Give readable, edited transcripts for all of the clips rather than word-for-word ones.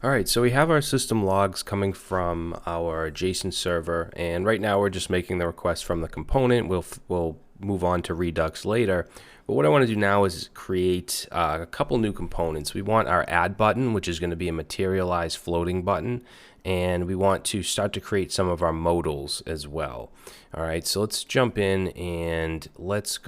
All right, so we have our system logs coming from our JSON server, and right now we're just making the request from the component. We'll move on to Redux later. But what I want to do now is create a couple new components. We want our add button, which is going to be a materialized floating button, and we want to start to create some of our modals as well. All right, so let's jump in and let's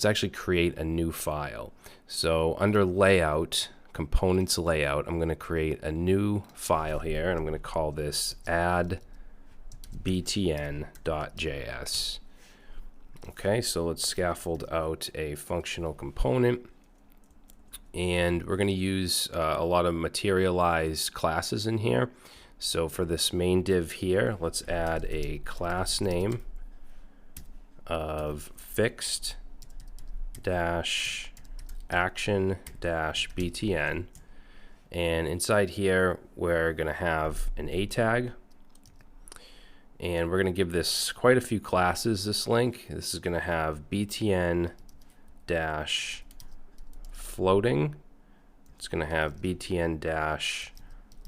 actually create a new file. So under layout, components layout, I'm going to create a new file here, and I'm going to call this add.btn.js. Okay, so let's scaffold out a functional component, and we're going to use a lot of materialized classes in here. So for this main div here, let's add a class name of fixed dash action dash btn, and inside here we're going to have an a tag, and we're going to give this quite a few classes. This link, this is going to have btn dash floating, it's going to have btn dash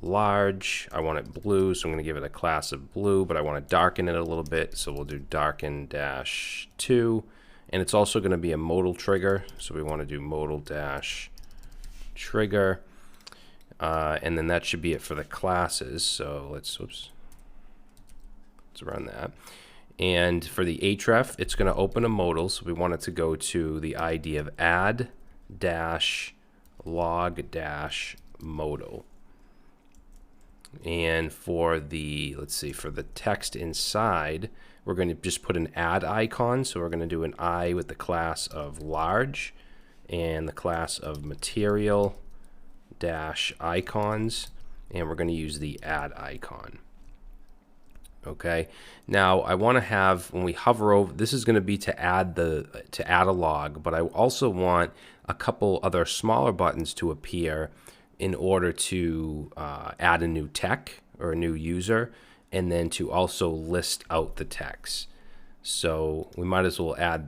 large. I want it blue, so I'm going to give it a class of blue, but I want to darken it a little bit, so we'll do darken dash 2. And it's also going to be a modal trigger, so we want to do modal dash trigger, and then that should be it for the classes. So let's run that. And for the href, it's going to open a modal, so we want it to go to the ID of add dash log dash modal. And for the, for the text inside, we're going to just put an add icon. So we're going to do an I with the class of large and the class of material dash icons, and we're going to use the add icon. Okay, now I want to have, when we hover over, this is going to be to add a log, but I also want a couple other smaller buttons to appear in order to add a new tech or a new user, and then to also list out the text. So we might as well add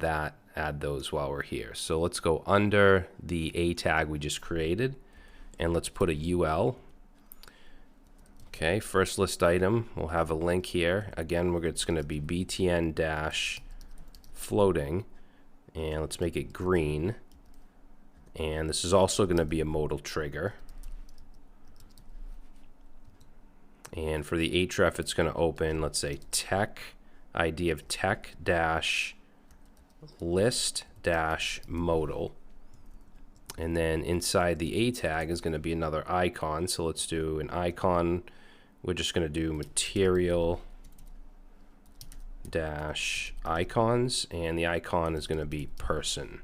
those while we're here. So let's go under the a tag we just created, and let's put a UL. Okay, first list item, we'll have a link here. Again, it's going to be btn dash floating, and let's make it green. And this is also going to be a modal trigger. And for the href, it's going to open, let's say, tech, ID of tech dash list dash modal. And then inside the a tag is going to be another icon. So let's do an icon. We're just going to do material dash icons, and the icon is going to be person.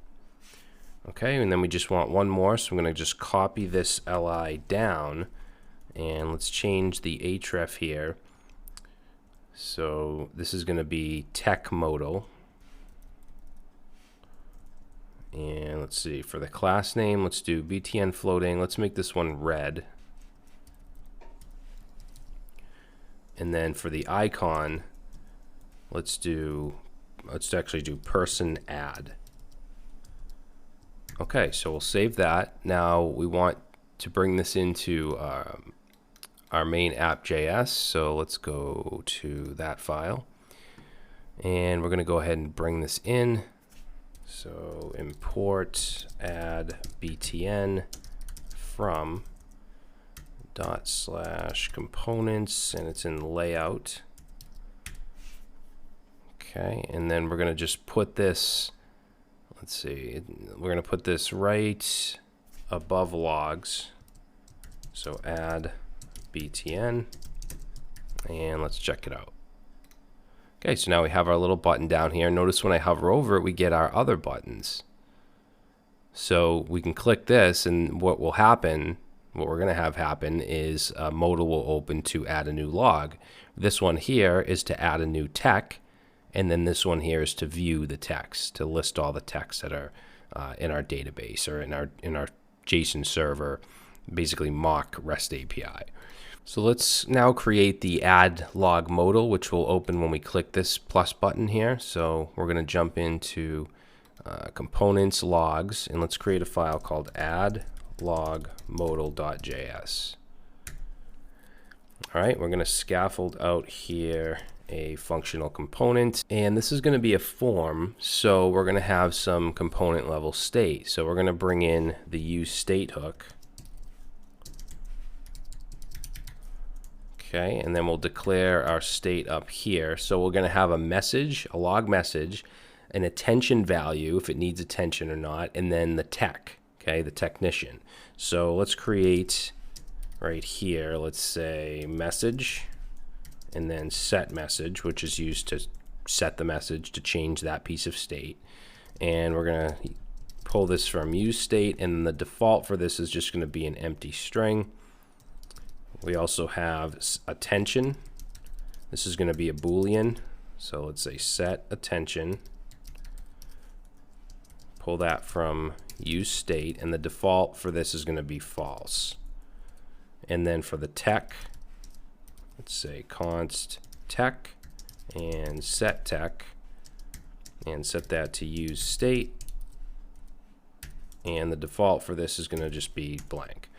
Okay, and then we just want one more, so I'm going to just copy this li down. And let's change the href here. So this is going to be tech modal. And let's see, for the class name, let's do btn floating. Let's make this one red. And then for the icon, let's actually do person add. Okay, so we'll save that. Now we want to bring this into our main app.js, so let's go to that file, and we're going to go ahead and bring this in. So import add btn from /components, and it's in layout. Okay, and then we're going to just put this, we're going to put this right above logs. So add btn, and let's check it out. Okay, so now we have our little button down here. Notice when I hover over it, we get our other buttons. So we can click this, and what will happen, what we're going to have happen is a modal will open to add a new log. This one here is to add a new tech, and then this one here is to view the text, to list all the texts that are in our database or in our JSON server, basically mock REST API. So let's now create the add log modal, which will open when we click this plus button here. So we're going to jump into components logs, and let's create a file called add log modal.js. All right, we're going to scaffold out here a functional component, and this is going to be a form, so we're going to have some component level state. So we're going to bring in the useState hook. Okay, and then we'll declare our state up here. So we're going to have a message, a log message, an attention value if it needs attention or not, and then the tech, okay, the technician. So let's create right here, let's say message, and then set message, which is used to set the message to change that piece of state. And we're going to pull this from useState, and the default for this is just going to be an empty string. We also have attention. This is going to be a Boolean. So let's say set attention. Pull that from useState, and the default for this is going to be false. And then for the tech, let's say const tech and set tech, and set that to useState. And the default for this is going to just be blank.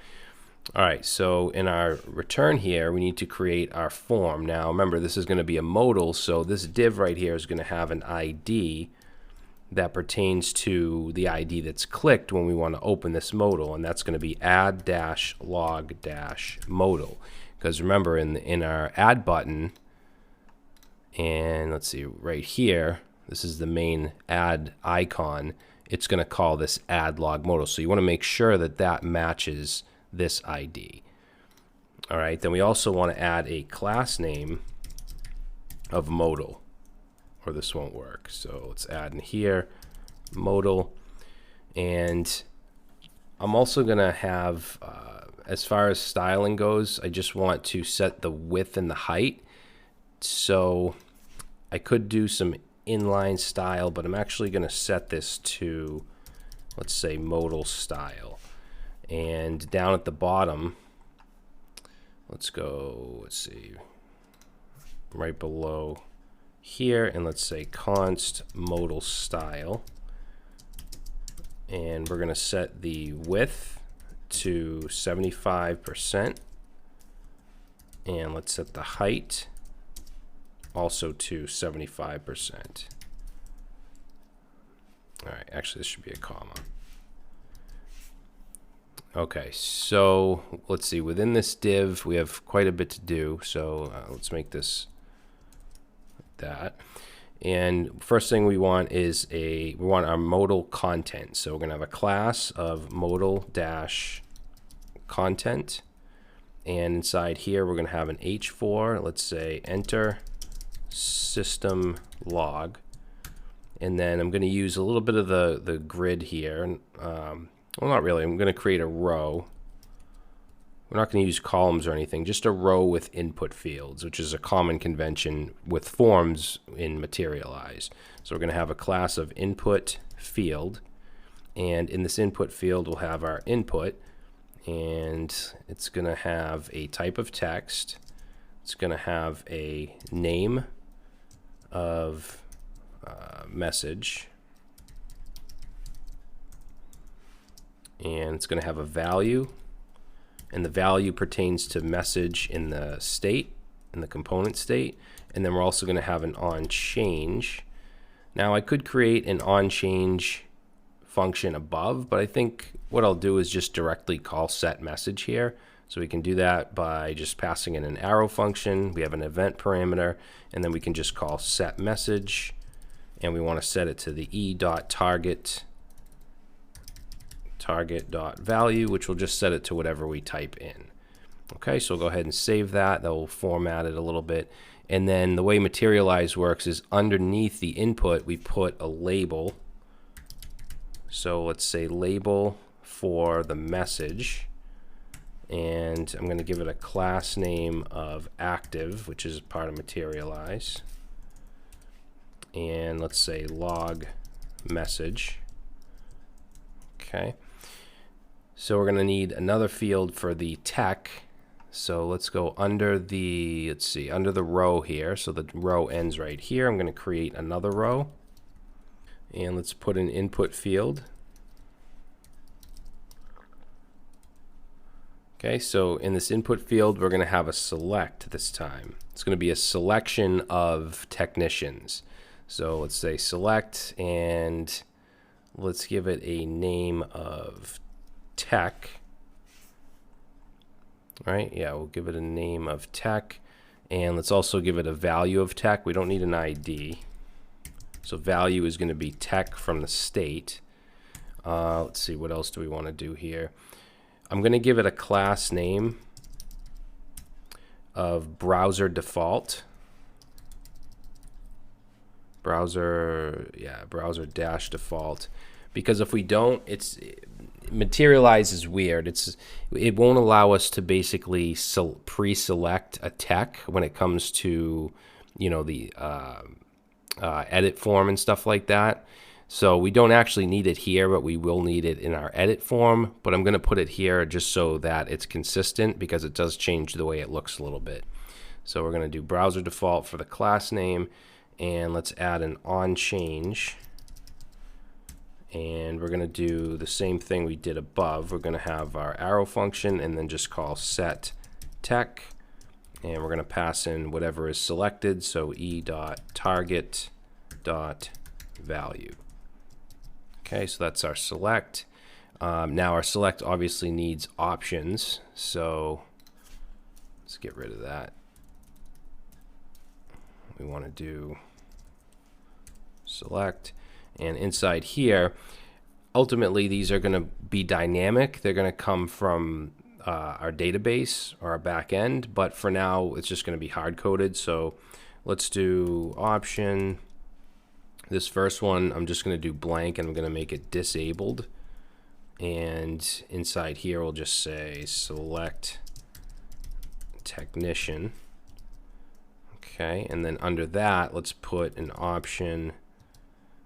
All right, so in our return here, we need to create our form. Now, remember, this is going to be a modal, so this div right here is going to have an ID that pertains to the ID that's clicked when we want to open this modal, and that's going to be add-log-modal. Because remember, in our add button, and let's see, right here, this is the main add icon, it's going to call this add-log-modal. So you want to make sure that that matches this ID. All right, then we also want to add a class name of modal, or this won't work. So let's add in here modal, and I'm also going to have, as far as styling goes, I just want to set the width and the height. So I could do some inline style, but I'm actually going to set this to, let's say, modal style. And down at the bottom, let's see, right below here, and let's say const modal style. And we're going to set the width to 75%. And let's set the height also to 75%. All right, actually, this should be a comma. Okay, so let's see, within this div, we have quite a bit to do. So let's make this that. And first thing we want is we want our modal content. So we're going to have a class of modal-content. And inside here, we're going to have an H4. Let's say enter system log. And then I'm going to use a little bit of the grid here. Well, not really. I'm going to create a row. We're not going to use columns or anything, just a row with input fields, which is a common convention with forms in Materialize. So we're going to have a class of input field, and in this input field we'll have our input, and it's going to have a type of text. It's going to have a name of message, and it's going to have a value, and the value pertains to message in the state, in the component state. And then we're also going to have an onChange. Now I could create an onChange function above, but I think what I'll do is just directly call set message here. So we can do that by just passing in an arrow function. We have an event parameter, and then we can just call set message, and we want to set it to the target.value, which will just set it to whatever we type in. Okay, so we'll go ahead and save that. That will format it a little bit. And then the way Materialize works is underneath the input, we put a label. So let's say label for the message. And I'm going to give it a class name of active, which is part of Materialize. And let's say log message. Okay. So we're going to need another field for the tech. So let's go under the, under the row here. So the row ends right here. I'm going to create another row. And let's put an input field. Okay, so in this input field, we're going to have a select this time. It's going to be a selection of technicians. So let's say select, and let's give it a name of tech. Right? Yeah, we'll give it a name of tech. And let's also give it a value of tech. We don't need an ID. So value is going to be tech from the state. Let's see, what else do we want to do here? I'm going to give it a class name of browser default. Browser dash default. Because if we don't, materialize is weird. It won't allow us to basically pre-select a tech when it comes to, you know, the edit form and stuff like that. So we don't actually need it here, but we will need it in our edit form. But I'm going to put it here just so that it's consistent, because it does change the way it looks a little bit. So we're going to do browser default for the class name, and let's add an on change. And we're going to do the same thing we did above. We're going to have our arrow function and then just call set tech. And we're going to pass in whatever is selected. So e.target.value. Okay, so that's our select. Now our select obviously needs options. So let's get rid of that. We want to do select. And inside here, ultimately, these are going to be dynamic. They're going to come from our database or our back end. But for now, it's just going to be hard-coded. So let's do option. This first one, I'm just going to do blank, and I'm going to make it disabled. And inside here, we'll just say select technician. Okay, and then under that, let's put an option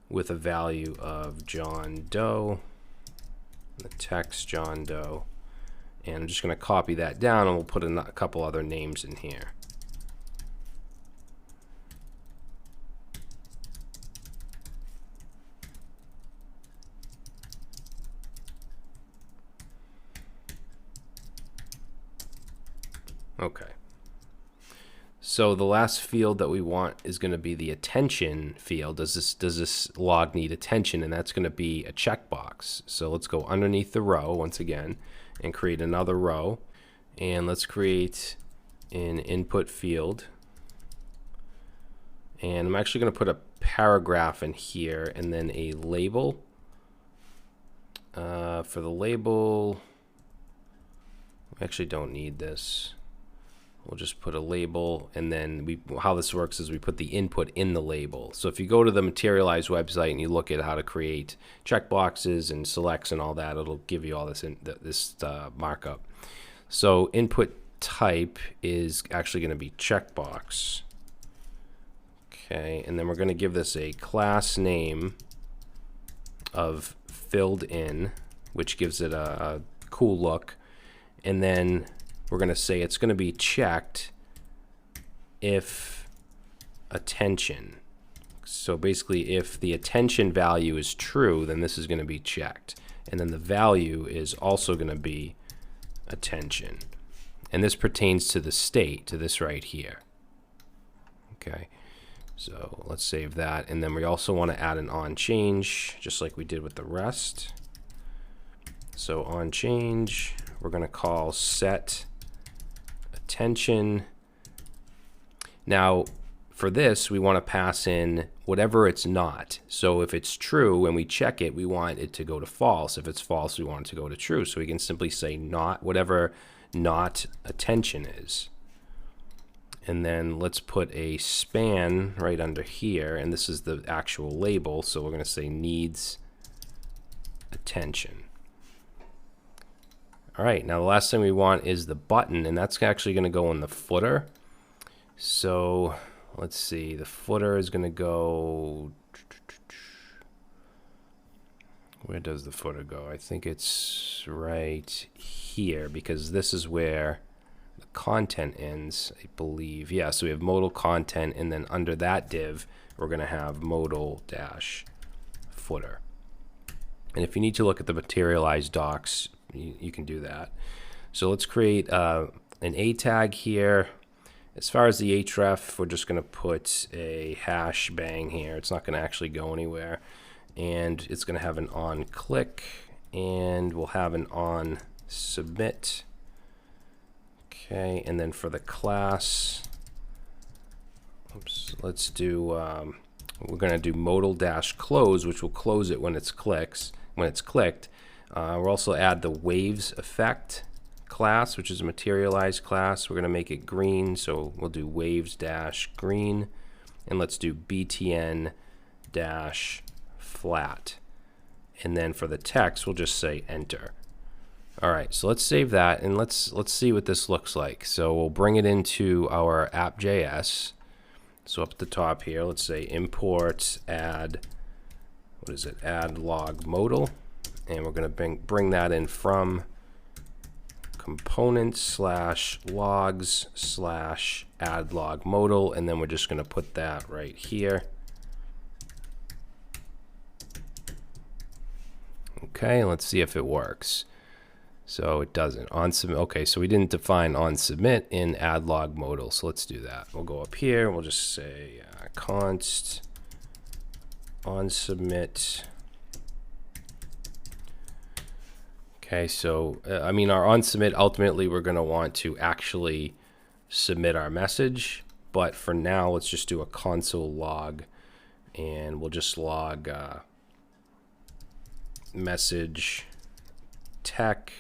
with a value of John Doe, the text John Doe, and I'm just going to copy that down, and we'll put a couple other names in here. Okay. So the last field that we want is going to be the attention field. Does this log need attention? And that's going to be a checkbox. So let's go underneath the row once again and create another row. And let's create an input field. And I'm actually going to put a paragraph in here and then a label. For the label, we actually don't need this. We'll just put a label, and then how this works is we put the input in the label. So if you go to the Materialize website and you look at how to create checkboxes and selects and all that, it'll give you all this markup. So input type is actually going to be checkbox. Okay, and then we're going to give this a class name of filled in, which gives it a cool look, and then we're going to say it's going to be checked if attention. So basically, if the attention value is true, then this is going to be checked. And then the value is also going to be attention. And this pertains to the state, to this right here. Okay, so let's save that. And then we also want to add an on change, just like we did with the rest. So on change, we're going to call set attention. Now for this, we want to pass in whatever it's not. So if it's true, when we check it, we want it to go to false. If it's false, we want it to go to true. So we can simply say not, whatever not attention is. And then let's put a span right under here, and this is the actual label. So we're going to say needs attention. All right, now the last thing we want is the button, and that's actually going to go in the footer. So let's see, the footer is going to go, where does the footer go? I think it's right here, because this is where the content ends, I believe. Yeah, so we have modal content, and then under that div, we're going to have modal dash footer. And if you need to look at the Materialize docs, you can do that. So let's create an A tag here. As far as the href, we're just going to put a hash bang here. It's not going to actually go anywhere. And it's going to have an on click, and we'll have an on submit. Okay, and then for the class, oops, let's do, we're going to do modal-close, which will close it when it's clicked. We'll also add the waves effect class, which is a materialized class. We're going to make it green, so we'll do waves-green, and let's do btn-flat. And then for the text, we'll just say enter. All right, so let's save that, and let's see what this looks like. So we'll bring it into our app.js. So up at the top here, let's say import add, what is it, add log modal, and we're going to bring that in from components/logs/add log modal, and then we're just going to put that right here. Okay, let's see if it works. So it doesn't. On submit. Okay, so we didn't define on submit in add log modal. So let's do that. We'll go up here. We'll just say const on submit. Okay, so I mean, our on submit, ultimately we're going to want to actually submit our message, but for now let's just do a console log, and we'll just log message tech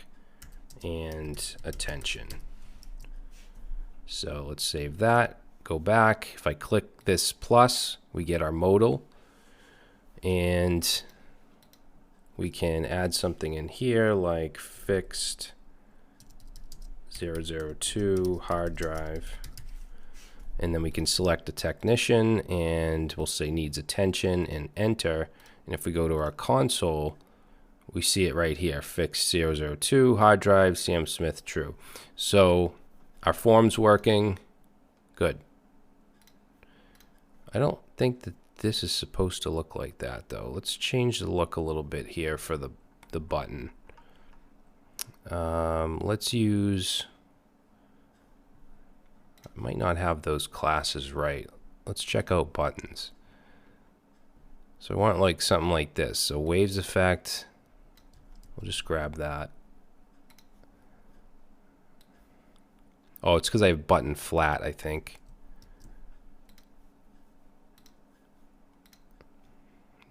and attention. So let's save that, go back. If I click this plus, we get our modal, and we can add something in here like fixed 002 hard drive, and then we can select a technician, and we'll say needs attention and enter. And if we go to our console, we see it right here, fixed 002 hard drive, Sam Smith, true. So our form's working good. I don't think that this is supposed to look like that, though. Let's change the look a little bit here for the button. Let's use, I might not have those classes right. Let's check out buttons. So I want like something like this. So waves effect, we'll just grab that. Oh, it's because I have button flat, I think.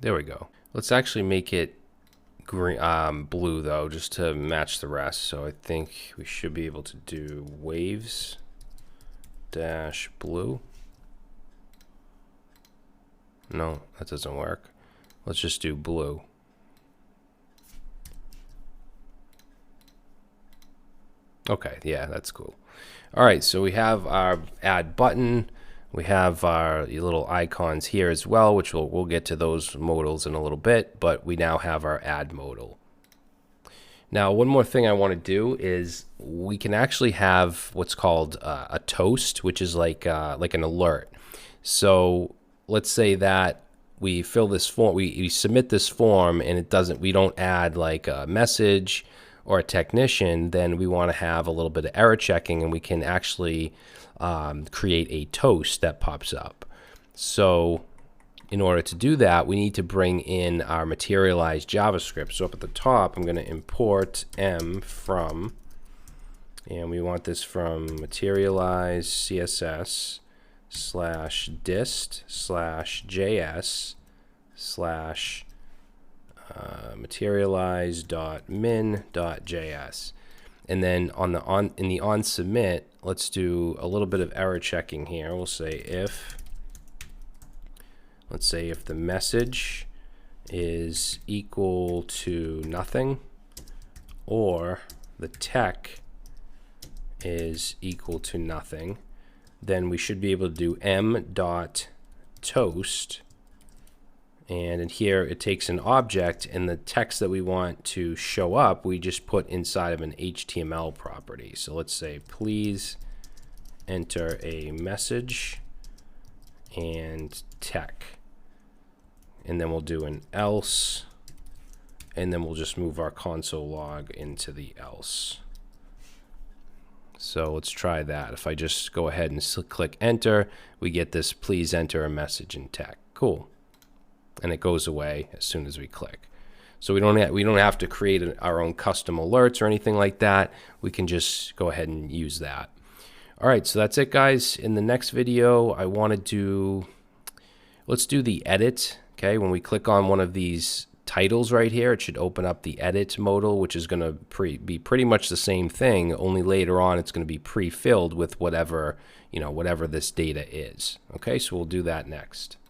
There we go. Let's actually make it green, blue though, just to match the rest. So I think we should be able to do waves dash blue. No, that doesn't work. Let's just do blue. Okay, yeah, that's cool. All right, so we have our add button. We have our little icons here as well, which we'll get to those modals in a little bit, but we now have our add modal. Now, one more thing I want to do is we can actually have what's called a toast, which is like an alert. So let's say that we fill this form, we submit this form, and it doesn't, we don't add like a message or a technician, then we want to have a little bit of error checking, and we can actually create a toast that pops up. So in order to do that, we need to bring in our materialized JavaScript. So up at the top, I'm going to import m from, and we want this from materialized CSS /dist /js /materialize.min.js. And then in the on submit, let's do a little bit of error checking here. We'll say if, let's say if the message is equal to nothing, or the tech is equal to nothing, then we should be able to do m.toast. And in here, it takes an object, and the text that we want to show up, we just put inside of an HTML property. So let's say, please enter a message and tech. And then we'll do an else, and then we'll just move our console log into the else. So let's try that. If I just go ahead and click enter, we get this please enter a message in text. Cool. And it goes away as soon as we click. So we don't have to create our own custom alerts or anything like that. We can just go ahead and use that. All right, so that's it, guys. In the next video, I want to do, let's do the edit. Okay, when we click on one of these titles right here, it should open up the edit modal, which is going to be pretty much the same thing, only later on it's going to be pre-filled with whatever, whatever this data is. Okay, so we'll do that next.